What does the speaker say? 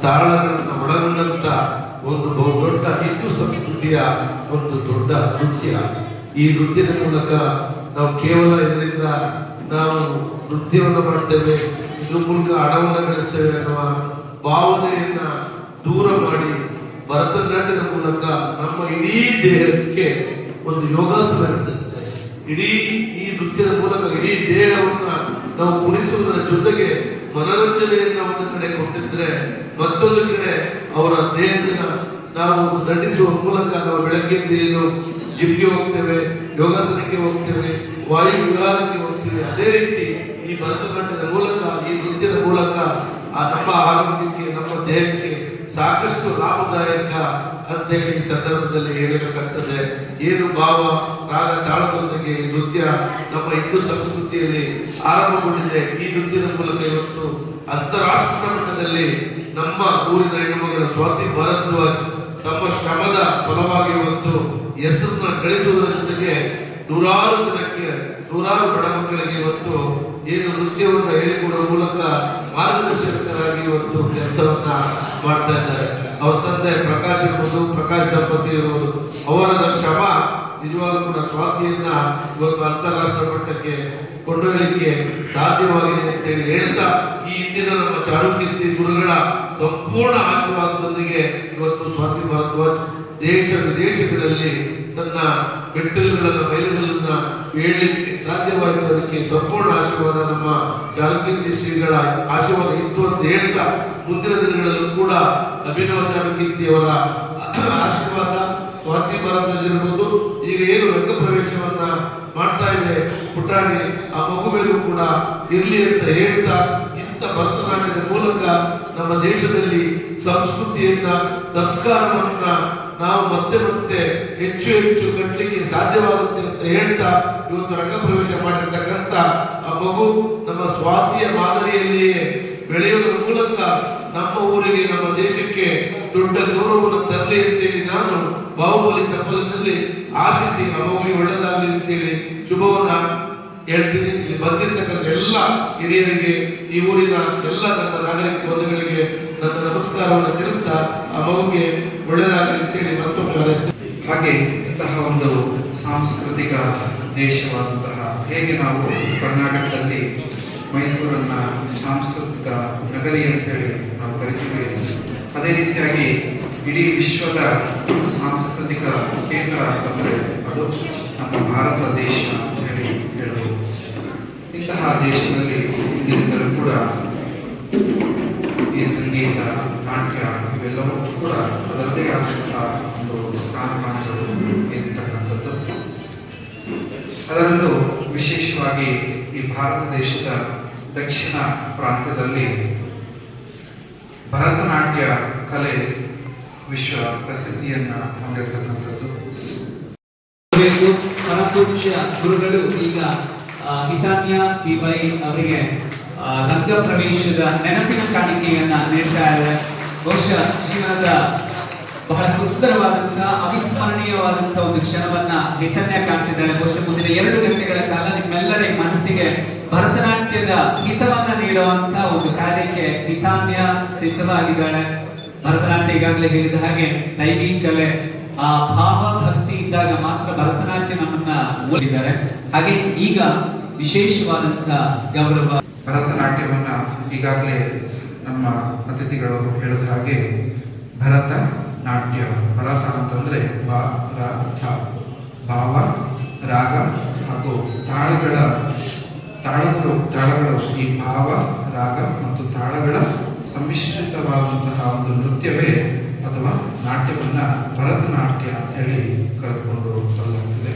ತಾಳಗಳನ್ನು ಒಳಗೊಂಡಂತ ಒಂದು ದೊಡ್ಡ ಹಿಂದೂ ಸಂಸ್ಕೃತಿಯ ಒಂದು ದೊಡ್ಡ ನೃತ್ಯ. ಈ ನೃತ್ಯದ ಮೂಲಕ ನಾವು ಕೇವಲ ಇದರಿಂದ ನಾವು ನೃತ್ಯವನ್ನು ಮಾಡ್ತೇವೆ, ಇದ್ರ ಮೂಲಕ ಹಣವನ್ನು ಗಳಿಸ್ತೇವೆ ಅನ್ನುವ ಭಾವನೆಯನ್ನ ದೂರ ಮಾಡಿ ಭರತನಾಟ್ಯದ ಮೂಲಕ ನಮ್ಮ ಇಡೀ ದೇಹಕ್ಕೆ ಒಂದು ಯೋಗಾಸನ ಇರ್ತದೆ. ಇಡೀ ಈ ನೃತ್ಯದ ಮೂಲಕ ಇಡೀ ದೇಹವನ್ನ ನಾವು ಕುಣಿಸುವುದರ ಜೊತೆಗೆ ಮನರಂಜನೆಯನ್ನ ಒಂದು ಕಡೆ ಕೊಟ್ಟಿದ್ರೆ, ಮತ್ತೊಂದು ಕಡೆ ಅವರ ದೇಹದಿಂದ ನಾವು ದಂಡಿಸುವ ಮೂಲಕ ನಾವು ಬೆಳಗ್ಗೆ ಏನು ಜಿಮ್ಗೆ ಹೋಗ್ತೇವೆ, ಯೋಗಾಸನಕ್ಕೆ ಹೋಗ್ತೇವೆ, ವಾಯು ವಿಹಾರಕ್ಕೆ ಹೋಗ್ತೇವೆ. ಅದೇ ರೀತಿ ಈ ಭರತನಾಟ್ಯದ ಮೂಲಕ, ಈ ನೃತ್ಯದ ಮೂಲಕ ನಮ್ಮ ಆರೋಗ್ಯಕ್ಕೆ, ನಮ್ಮ ದೇಹಕ್ಕೆ ಸಾಕಷ್ಟು ಲಾಭದಾಯಕ ಅಂತ ಹೇಳಿ ಈ ಸಂದರ್ಭದಲ್ಲಿ ಹೇಳಬೇಕಾಗ್ತದೆ. ಏನು ಭಾವ ರಾಗ ತಾಳದೊಂದಿಗೆ ಈ ನೃತ್ಯ ನಮ್ಮ ಹಿಂದೂ ಸಂಸ್ಕೃತಿಯಲ್ಲಿ ಆರಂಭಗೊಂಡಿದೆ. ಈ ನೃತ್ಯದ ಮೂಲಕ ಇವತ್ತು ಅಂತಾರಾಷ್ಟ್ರೀಯ ಮಟ್ಟದಲ್ಲಿ ನಮ್ಮ ಊರಿನ ಹೆಣ್ಣುಮಗಳ ಸ್ವಾತಿ ಭಾರದ್ವಾಜ್ ತಮ್ಮ ಶ್ರಮದ ಫಲವಾಗಿ ಇವತ್ತು ಹೆಸರನ್ನ ಗಳಿಸುವುದರ ಜೊತೆಗೆ ನೂರಾರು ಜನಕ್ಕೆ, ನೂರಾರು ಬಡ ಮಕ್ಕಳಿಗೆ ಇವತ್ತು ಏನು ನೃತ್ಯವನ್ನು ಹೇಳಿಕೊಡುವ ಮೂಲಕ ಮಾರ್ಗದರ್ಶಕರಾಗಿ ಇವತ್ತು ಕೆಲಸವನ್ನ ಮಾಡ್ತಾ ಇದ್ದಾರೆ. ಅವ್ರ ತಂದೆ ಪ್ರಕಾಶ್ ಇರ್ಬೋದು, ಪ್ರಕಾಶ್ ದಂಪತಿ ಇರ್ಬೋದು, ಅವರ ಶ್ರಮ ನಿಜವಾಗ್ಲೂ ಕೂಡ ಸ್ವಾತಿಯನ್ನ ಇವತ್ತು ಅಂತಾರಾಷ್ಟ್ರೀಯ ಮಟ್ಟಕ್ಕೆ ಕೊಂಡೊಯ್ಯಲಿಕ್ಕೆ ಸಾಧ್ಯವಾಗಿದೆ ಅಂತೇಳಿ ಹೇಳ್ತಾ, ಈ ಹಿಂದಿನ ನಮ್ಮ ಚಾರುಕೀರ್ತಿ ಗುರುಗಳ ಸಂಪೂರ್ಣ ಆಶೀರ್ವಾದದೊಂದಿಗೆ ಇವತ್ತು ಸ್ವಾತಿ ಭಾರದ್ವಾಜ್ ದೇಶ ವಿದೇಶಗಳಲ್ಲಿ ತನ್ನ ಮೆಟ್ಟಿಲುಗಳನ್ನು, ಮೈಲುಗಳನ್ನ ಹೇಳಲಿಕ್ಕೆ ಸಾಧ್ಯವಾಯಿತು. ಅದಕ್ಕೆ ಸಂಪೂರ್ಣ ಆಶೀರ್ವಾದ ನಮ್ಮ ಚಾರುಕೀರ್ತಿ ಶ್ರೀಗಳ ಆಶೀರ್ವಾದ ಇತ್ತು ಅಂತ ಹೇಳ್ತಾ, ಮುಂದಿನ ದಿನಗಳಲ್ಲೂ ಕೂಡ ಅಭಿನವ ಚಾರುಕೀರ್ತಿಯವರ ಆಶೀರ್ವಾದ ಸ್ವಾತಿ ಭಾರದ್ವಾಜ್ ಇರ್ಬೋದು, ಈಗ ಏನು ರಂಗ ಪ್ರವೇಶವನ್ನ ಮಾಡ್ತಾ ಇದೆ ಪುಟಾಣಿ, ಆ ಮಗು ಮೇಲೂ ಕೂಡ ಇರ್ಲಿ ಅಂತ ಹೇಳ್ತಾ, ಇಂಥ ಭರತನಾಟ್ಯದ ಮೂಲಕ ನಮ್ಮ ದೇಶದಲ್ಲಿ ಸಂಸ್ಕೃತಿಯನ್ನ, ಸಂಸ್ಕಾರವನ್ನ ನಾವು ಮತ್ತೆ ಮತ್ತೆ ಹೆಚ್ಚು ಹೆಚ್ಚು ಕಟ್ಟಲಿಕ್ಕೆ ಸಾಧ್ಯವಾಗುತ್ತೆ ಅಂತ ಹೇಳ್ತಾ, ಇವತ್ತು ರಂಗ ಪ್ರವೇಶ ಮಾಡಿರ್ತಕ್ಕಂಥ ಆ ಮಗು ನಮ್ಮ ಸ್ವಾತಿಯ ಮಾದರಿಯಲ್ಲಿಯೇ ಬೆಳೆಯುವುದರ ಮೂಲಕ ನಮ್ಮ ಊರಿಗೆ, ನಮ್ಮ ದೇಶಕ್ಕೆ ದೊಡ್ಡ ಗೌರವವನ್ನು ತರಲಿ ಅಂತೇಳಿ ನಾನು ಬಾಹುಬಲಿ ತಪ್ಪಲಿನಲ್ಲಿ ಆಶಿಸಿ ಆ ಮಗುವಿಗೆ ಒಳ್ಳೆಯದಾಗಲಿ ಅಂತೇಳಿ ಶುಭವನ್ನ ಹೇಳ್ತೀನಿ. ಇಲ್ಲಿ ಬಂದಿರ್ತಕ್ಕಂಥ ಎಲ್ಲ ಹಿರಿಯರಿಗೆ, ಈ ಊರಿನ ಎಲ್ಲ ನನ್ನ ನಾಗರಿಕ ಬಂಧುಗಳಿಗೆ ನನ್ನ ನಮಸ್ಕಾರವನ್ನು ತಿಳಿಸ್ತಾ ಆ ಮಗುವಿಗೆ ಒಳ್ಳೆಯದಾಗಲಿ ಅಂತೇಳಿ ಮತ್ತೊಮ್ಮೆ ಹಾರೈಸ್ತೀನಿ. ಹಾಗೆ ಇಂತಹ ಒಂದು ಸಾಂಸ್ಕೃತಿಕ ದೇಶವಾದಂತಹ, ಹೇಗೆ ನಾವು ಕರ್ನಾಟಕದಲ್ಲಿ ಮೈಸೂರನ್ನ ಸಾಂಸ್ಕೃತಿಕ ನಗರಿ ಅಂತ ಹೇಳಿ ನಾವು ಕರಿತೀವಿ, ಅದೇ ರೀತಿಯಾಗಿ ಇಡೀ ವಿಶ್ವದ ಸಾಂಸ್ಕೃತಿಕ ಕೇಂದ್ರ ಅಂತಂದ್ರೆ ಅದು ನಮ್ಮ ಭಾರತ ದೇಶ ಅಂತ ಹೇಳಿ ಹೇಳಬಹುದು. ಇಂತಹ ದೇಶದಲ್ಲಿ ಇಂದಿನಿಂದಲೂ ಕೂಡ ಈ ಸಂಗೀತ, ನಾಟ್ಯ ಇವೆಲ್ಲವೂ ಕೂಡ ಅದರದೇ ಆದಂತಹ ಒಂದು ಸ್ಥಾನಮಾನಗಳು ಇರತಕ್ಕಂಥದ್ದು. ಅದರಲ್ಲೂ ವಿಶೇಷವಾಗಿ ಈ ಭಾರತ ದೇಶದ ದಕ್ಷಿಣ ಪ್ರಾಂತ್ಯದಲ್ಲಿ ಭರತನಾಟ್ಯ ಕಲೆ ವಿಶ್ವ ಪ್ರಸಿದ್ಧಿಯನ್ನ ಹೊಂದಿರತಕ್ಕಂಥದ್ದು. ಪರಮಪೂಜ್ಯ ಗುರುಗಳು ಈಗ ಹಿತಾನ್ಯ ಪಿವೈ ಅವರಿಗೆ ರಂಗ ಪ್ರವೇಶದ ನೆನಪಿನ ಕಾಣಿಕೆಯನ್ನ ನೀಡ್ತಾ ಇದ್ದಾರೆ. ಬಹುಶಃ ಜೀವನದ ಬಹಳ ಸುಂದರವಾದಂತಹ, ಅವಿಸ್ಮರಣೀಯವಾದಂತಹ ಒಂದು ಕ್ಷಣವನ್ನ ಹಿತನ್ಯ ಕಾಣ್ತಿದ್ದಾಳೆ. ಬಹುಶಃ ಮುಂದಿನ 2 ಗಂಟೆಗಳ ಕಾಲ ನಿಮ್ಮೆಲ್ಲರ ಮನಸ್ಸಿಗೆ ಭರತನಾಟ್ಯದ ಹಿತವನ್ನ ನೀಡುವಂತಹ ಒಂದು ಕಾರ್ಯಕ್ಕೆ ಹಿತಾನ್ಯ ಸಿದ್ಧವಾಗಿದ್ದಾಳೆ. ಭರತನಾಟ್ಯ ಈಗಾಗಲೇ ಹೇಳಿದ ಹಾಗೆ ದೈವಿ ಕಲೆ, ಆ ಭಾವ ಭಕ್ತಿ ಇದ್ದಾಗ ಮಾತ್ರ ಭರತನಾಟ್ಯ ನಮ್ಮನ್ನ ಓದಿದ್ದಾರೆ. ಹಾಗೆ ಈಗ ವಿಶೇಷವಾದಂತಹ ಗೌರವ ಭರತನಾಟ್ಯವನ್ನ ಈಗಾಗಲೇ ನಮ್ಮ ಅತಿಥಿಗಳು ಹೇಳಿದ ಹಾಗೆ ಭರತ ನಾಟ್ಯ, ಭರತ ಅಂತಂದ್ರೆ ಭಾವ, ರಾಗ ಹಾಗೂ ತಾಳಗಳು ಈ ಭಾವ, ರಾಗ ಮತ್ತು ತಾಳಗಳ ಸಮ್ಮಿಶ್ರಿತವಾದಂತಹ ಒಂದು ನೃತ್ಯವೇ ಅಥವಾ ನಾಟ್ಯವನ್ನ ಭರತನಾಟ್ಯ ಅಂತ ಹೇಳಿ ಕರೆದುಕೊಂಡು ಬರಲಾಗ್ತದೆ.